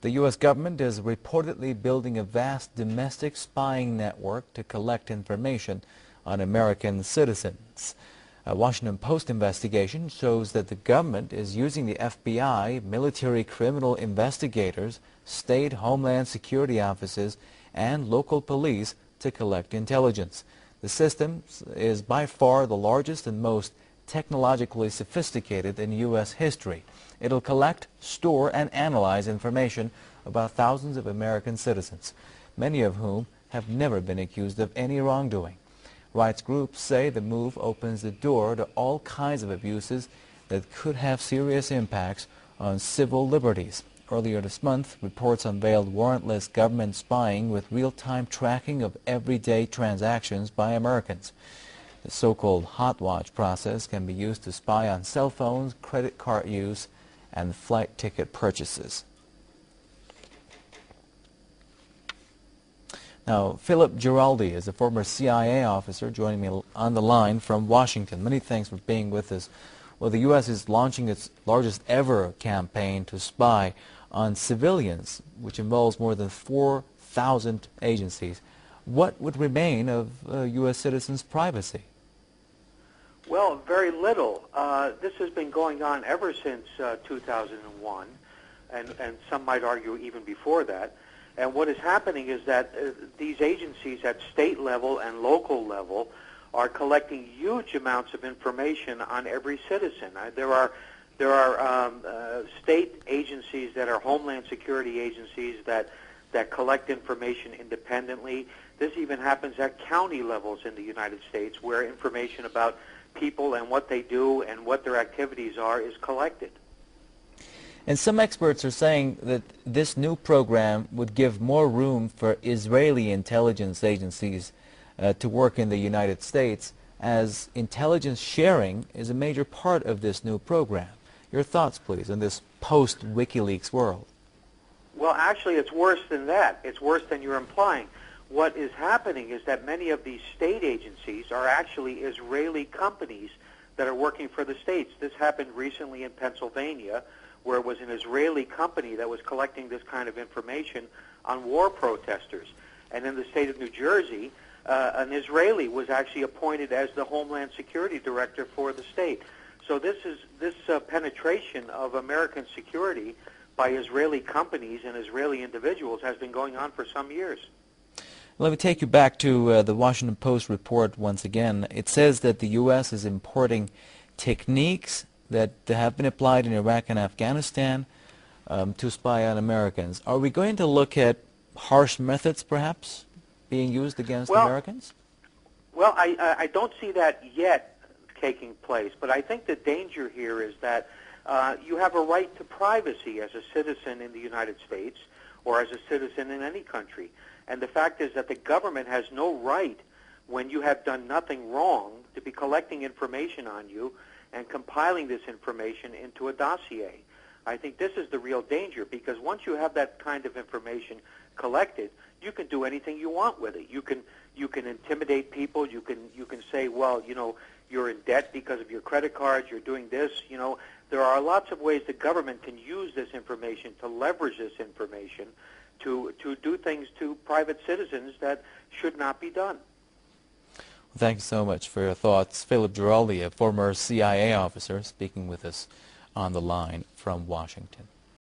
The U.S. government is reportedly building a vast domestic spying network to collect information on American citizens. A Washington Post investigation shows that the government is using the FBI, military criminal investigators, state homeland security offices, and local police to collect intelligence. The system is by far the largest and most technologically sophisticated in U.S. history. It'll collect, store, and analyze information about thousands of American citizens, many of whom have never been accused of any wrongdoing. Rights groups say the move opens the door to all kinds of abuses that could have serious impacts on civil liberties. Earlier this month, reports unveiled warrantless government spying with real-time tracking of everyday transactions by Americans. The so-called hot watch process can be used to spy on cell phones, credit card use, and flight ticket purchases. Now, Philip Giraldi is a former CIA officer joining me on the line from Washington. Many thanks for being with us. Well, the U.S. is launching its largest ever campaign to spy on civilians, which involves more than 4,000 agencies. What would remain of U.S. citizens' privacy? Well, very little. This has been going on ever since 2001, and some might argue even before that. And what is happening is that these agencies at state level and local level are collecting huge amounts of information on every citizen. There are state agencies that are homeland security agencies that collect information independently. This even happens at county levels in the United States, where information about people and what they do and what their activities are is collected. And some experts are saying that this new program would give more room for Israeli intelligence agencies to work in the United States, as intelligence sharing is a major part of this new program. Your thoughts, please, on this post-WikiLeaks world? Well, actually, it's worse than that. It's worse than you're implying. What is happening is that many of these state agencies are actually Israeli companies that are working for the states. This happened recently in Pennsylvania, where it was an Israeli company that was collecting this kind of information on war protesters. And in the state of New Jersey, an Israeli was actually appointed as the Homeland Security Director for the state. So this penetration of American security by Israeli companies and Israeli individuals has been going on for some years. Let me take you back to the Washington Post report once again. It says that the U.S. is importing techniques that have been applied in Iraq and Afghanistan to spy on Americans. Are we going to look at harsh methods, perhaps, being used against Americans? Well, I don't see that yet taking place, but I think the danger here is that you have a right to privacy as a citizen in the United States or as a citizen in any country. And the fact is that the government has no right, when you have done nothing wrong, to be collecting information on you and compiling this information into a dossier. I think this is the real danger, because once you have that kind of information collected, you can do anything you want with it. You can intimidate people. You can say, well, you know, you're in debt because of your credit cards. You're doing this. You know, there are lots of ways the government can use this information to leverage this information to do things to private citizens that should not be done. Well, thank you so much for your thoughts. Philip Giraldi, a former CIA officer, speaking with us on the line from Washington.